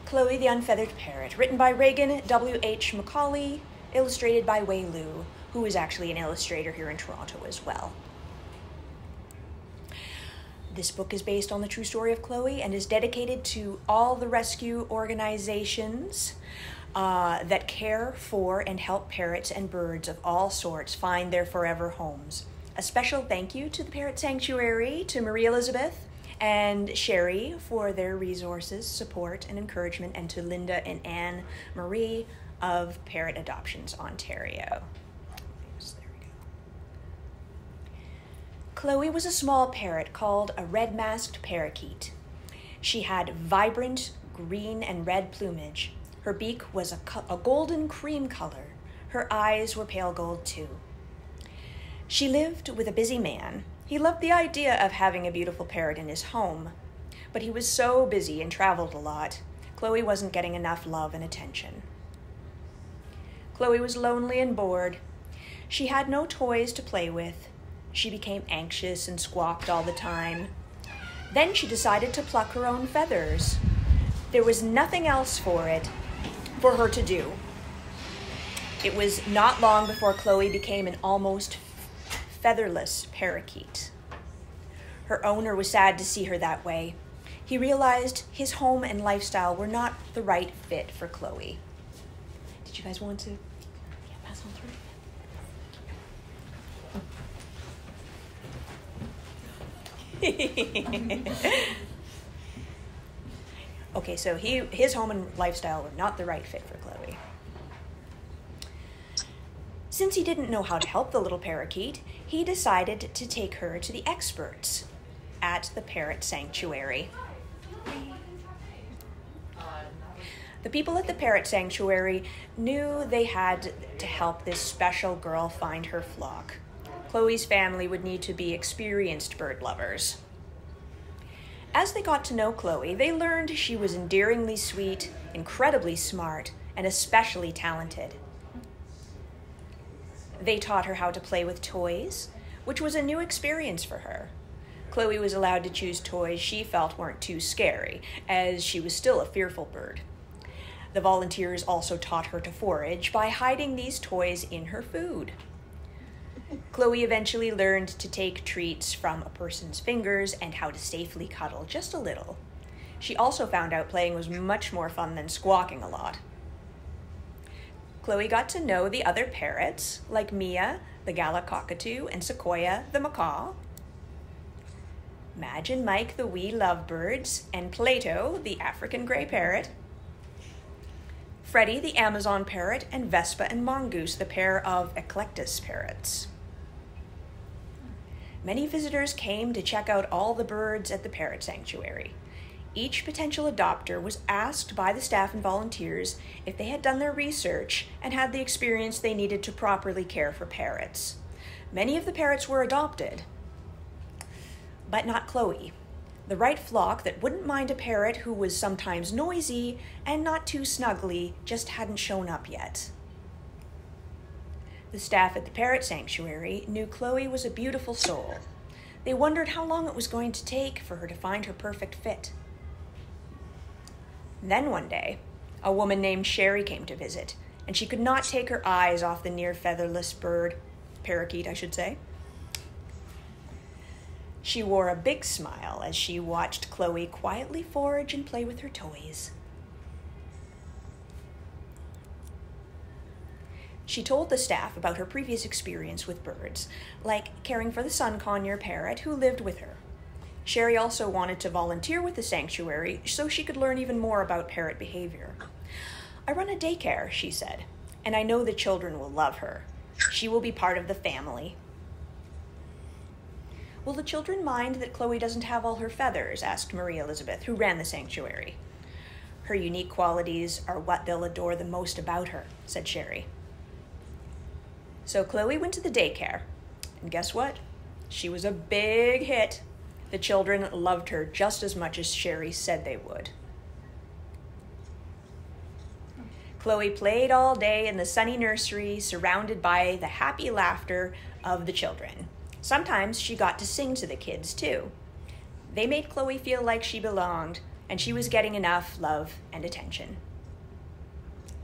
Chloe the Unfeathered Parrot, written by Reagan W.H. Macaulay, illustrated by Wei Lu, who is actually an illustrator here in Toronto as well. This book is based on the true story of Chloe and is dedicated to all the rescue organizations that care for and help parrots and birds of all sorts find their forever homes. A special thank you to the Parrot Sanctuary, to Marie Elizabeth and Sherry for their resources, support, and encouragement, and to Linda and Anne Marie of Parrot Adoptions Ontario. There we go. Chloe was a small parrot called a red-masked parakeet. She had vibrant green and red plumage. Her beak was a golden cream color. Her eyes were pale gold too. She lived with a busy man. He loved the idea of having a beautiful parrot in his home, but he was so busy and traveled a lot, Chloe wasn't getting enough love and attention. Chloe was lonely and bored. She had no toys to play with. She became anxious and squawked all the time. Then she decided to pluck her own feathers. There was nothing else for her to do. It was not long before Chloe became an almost featherless parakeet. Her owner was sad to see her that way. He realized his home and lifestyle were not the right fit for Chloe. Did you guys want to pass on through? Okay, so his home and lifestyle were not the right fit for Chloe. Since he didn't know how to help the little parakeet, he decided to take her to the experts at the Parrot Sanctuary. The people at the Parrot Sanctuary knew they had to help this special girl find her flock. Chloe's family would need to be experienced bird lovers. As they got to know Chloe, they learned she was endearingly sweet, incredibly smart, and especially talented. They taught her how to play with toys, which was a new experience for her. Chloe was allowed to choose toys she felt weren't too scary, as she was still a fearful bird. The volunteers also taught her to forage by hiding these toys in her food. Chloe eventually learned to take treats from a person's fingers and how to safely cuddle just a little. She also found out playing was much more fun than squawking a lot. Chloe got to know the other parrots, like Mia, the Gala cockatoo, and Sequoia, the macaw, Madge and Mike, the wee lovebirds, and Plato, the African gray parrot, Freddie, the Amazon parrot, and Vespa and Mongoose, the pair of eclectus parrots. Many visitors came to check out all the birds at the Parrot Sanctuary. Each potential adopter was asked by the staff and volunteers if they had done their research and had the experience they needed to properly care for parrots. Many of the parrots were adopted, but not Chloe. The right flock that wouldn't mind a parrot who was sometimes noisy and not too snuggly just hadn't shown up yet. The staff at the Parrot Sanctuary knew Chloe was a beautiful soul. They wondered how long it was going to take for her to find her perfect fit. Then one day, a woman named Sherry came to visit, and she could not take her eyes off the near featherless parakeet, I should say. She wore a big smile as she watched Chloe quietly forage and play with her toys. She told the staff about her previous experience with birds, like caring for the sun conure parrot who lived with her. Sherry also wanted to volunteer with the sanctuary so she could learn even more about parrot behavior. "I run a daycare," she said, "and I know the children will love her. She will be part of the family." "Will the children mind that Chloe doesn't have all her feathers?" asked Marie Elizabeth, who ran the sanctuary. "Her unique qualities are what they'll adore the most about her," said Sherry. So Chloe went to the daycare, and guess what? She was a big hit. The children loved her just as much as Sherry said they would. Chloe played all day in the sunny nursery, surrounded by the happy laughter of the children. Sometimes she got to sing to the kids, too. They made Chloe feel like she belonged, and she was getting enough love and attention.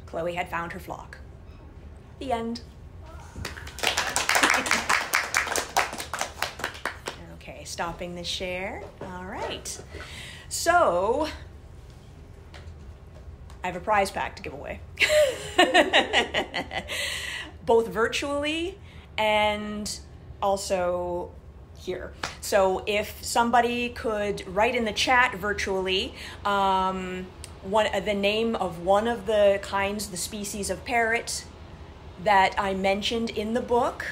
Chloe had found her flock. The end. Okay, stopping the share. All right. So, I have a prize pack to give away. Both virtually and also here. So if somebody could write in the chat virtually the name of one of the kinds, the species of parrot that I mentioned in the book,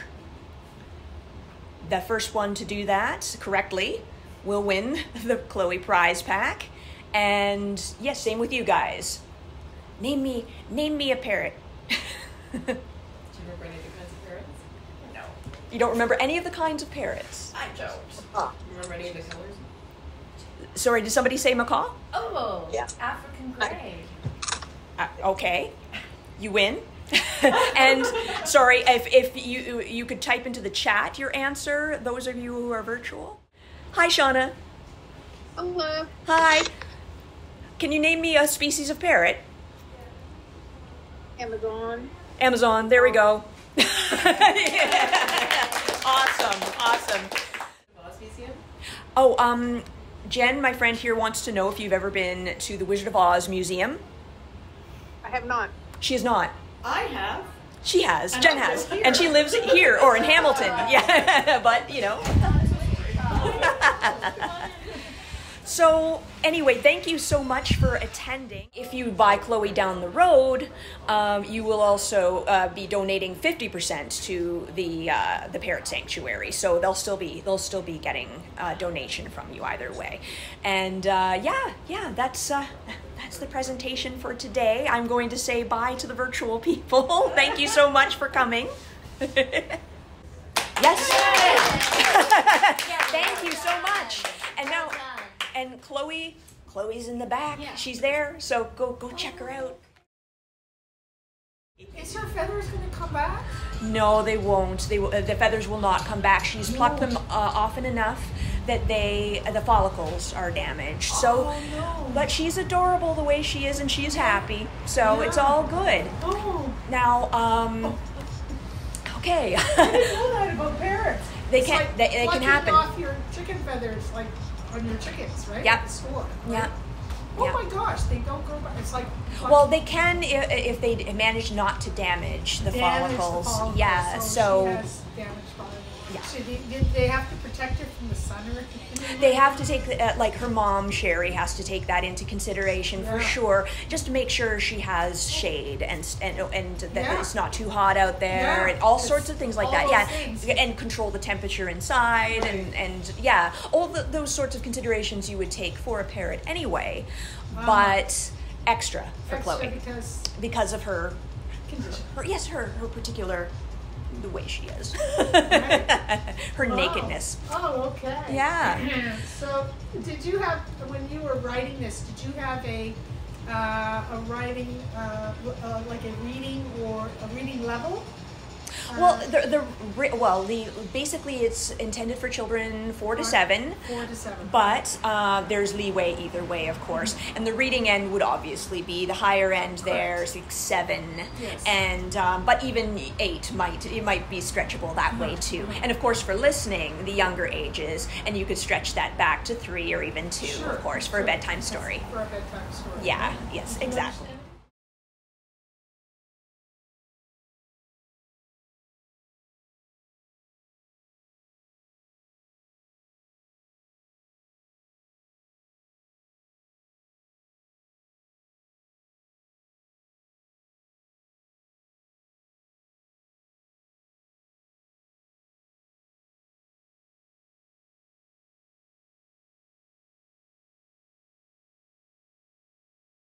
the first one to do that correctly will win the Chloe prize pack. And yes, same with you guys. Name me a parrot. Do you remember any of the kinds of parrots? No. You don't remember any of the kinds of parrots? I don't. Oh. You remember any of the colors? Sorry, did somebody say macaw? Oh, Yeah. African gray. Okay, you win. And sorry, if you could type into the chat your answer, those of you who are virtual. Hi, Shauna. Hello. Hi. Can you name me a species of parrot? Amazon. Amazon, there we go. Awesome. Oz Museum? Oh, Jen, my friend here, wants to know if you've ever been to the Wizard of Oz Museum. I have not. She has not. I have. She has. And Jen I live has. here. And she lives here or in Hamilton. Yeah, but you know. So anyway, thank you so much for attending. If you buy Chloe down the road, you will also be donating 50% to the Parrot Sanctuary. So they'll still be getting a donation from you either way. And that's the presentation for today. I'm going to say bye to the virtual people. Thank you so much for coming. Yes. Thank you so much. And now. And Chloe's in the back. Yeah. She's there, so go check her out. Is her feathers going to come back? No, they won't. The feathers will not come back. She's plucked them often enough that the follicles are damaged. So, no. But she's adorable the way she is, and she's happy. So it's all good. Oh, Now, okay. I didn't know that about parrots. They It's can- like they can plucking happen. off your chicken feathers, like on your chickens, right? Yep. At the store. Right? Yeah. Oh Yeah. my gosh, they don't go back. It's like Well, they can if they manage not to damage the damage the follicles. Yeah, so so she has damaged follicles. Yeah. So they have to protect her from the sun or anything? they have to take like her mom Sherry has to take that into consideration for Yeah. sure, just to make sure she has shade and that Yeah. it's not too hot out there, Yeah. and all sorts of things like All that. those Yeah, things. and control the temperature inside, Right. and yeah, all those sorts of considerations you would take for a parrot anyway, but extra for Extra Chloe because of her condition. her particular, the way she is, Right. her Wow. nakedness. Oh, okay. Yeah. So, did you have, when you were writing this, did you have a writing, like a reading or a reading level? Well, basically it's intended for children 4 to 7. 4 to 7. But there's leeway either way, of course. And the reading end would obviously be the higher end there, 6, 7, Yes. and but even 8 might be stretchable that way too. And of course, for listening, the younger ages, and you could stretch that back to 3 or even 2, Sure. of course, for a bedtime story. For a bedtime story. Yeah. Yes. Exactly.